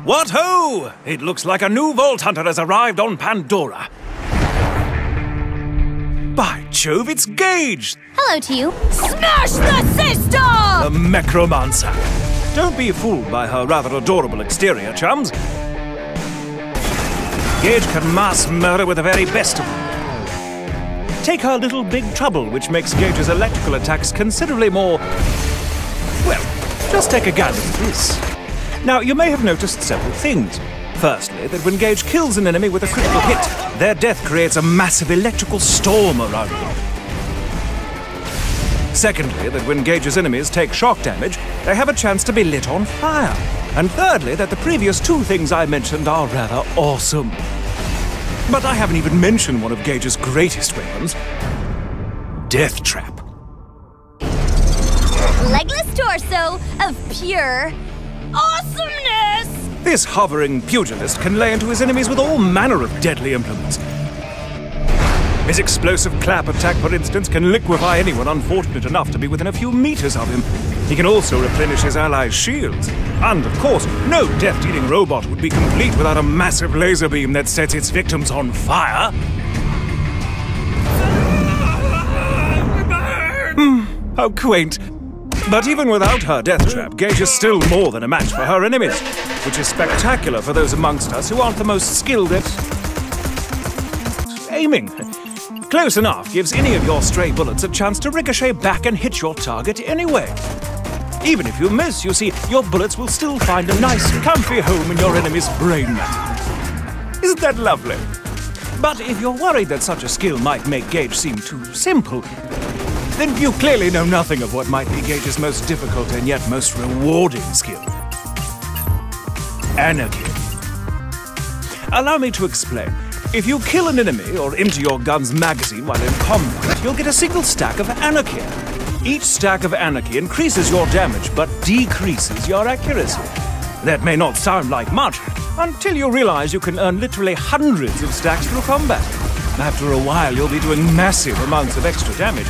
What ho! It looks like a new Vault Hunter has arrived on Pandora. By Jove, it's Gage! Hello to you. Smash the system! The Mechromancer. Don't be fooled by her rather adorable exterior, chums. Gage can mass murder with the very best of them. Take her little big trouble, which makes Gage's electrical attacks considerably more... Well, just take a gander at this. Now, you may have noticed several things. Firstly, that when Gage kills an enemy with a critical hit, their death creates a massive electrical storm around them. Secondly, that when Gage's enemies take shock damage, they have a chance to be lit on fire. And thirdly, that the previous two things I mentioned are rather awesome. But I haven't even mentioned one of Gage's greatest weapons, Death Trap. Legless torso of pure awesomeness! This hovering pugilist can lay into his enemies with all manner of deadly implements. His explosive clap attack, for instance, can liquefy anyone unfortunate enough to be within a few meters of him. He can also replenish his allies' shields. And, of course, no death-dealing robot would be complete without a massive laser beam that sets its victims on fire. How quaint. But even without her death trap, Gage is still more than a match for her enemies, which is spectacular for those amongst us who aren't the most skilled at... aiming. Close enough gives any of your stray bullets a chance to ricochet back and hit your target anyway. Even if you miss, you see, your bullets will still find a nice, comfy home in your enemy's brain matter. Isn't that lovely? But if you're worried that such a skill might make Gage seem too simple, then you clearly know nothing of what might be Gage's most difficult and yet most rewarding skill. Anarchy. Allow me to explain. If you kill an enemy or empty your gun's magazine while in combat, you'll get a single stack of anarchy. Each stack of anarchy increases your damage but decreases your accuracy. That may not sound like much until you realize you can earn literally hundreds of stacks through combat. After a while, you'll be doing massive amounts of extra damage.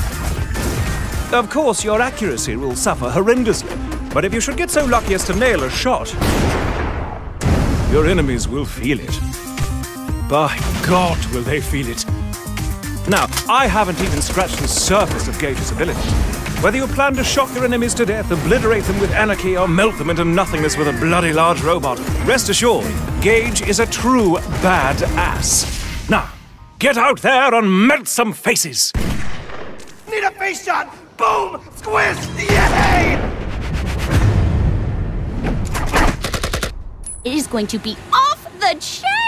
Of course, your accuracy will suffer horrendously, but if you should get so lucky as to nail a shot, your enemies will feel it. By God, will they feel it. Now, I haven't even scratched the surface of Gage's abilities. Whether you plan to shock your enemies to death, obliterate them with anarchy, or melt them into nothingness with a bloody large robot, rest assured, Gage is a true badass. Now, get out there and melt some faces! Need a face shot! Boom! Squish! Yay! It is going to be off the chain!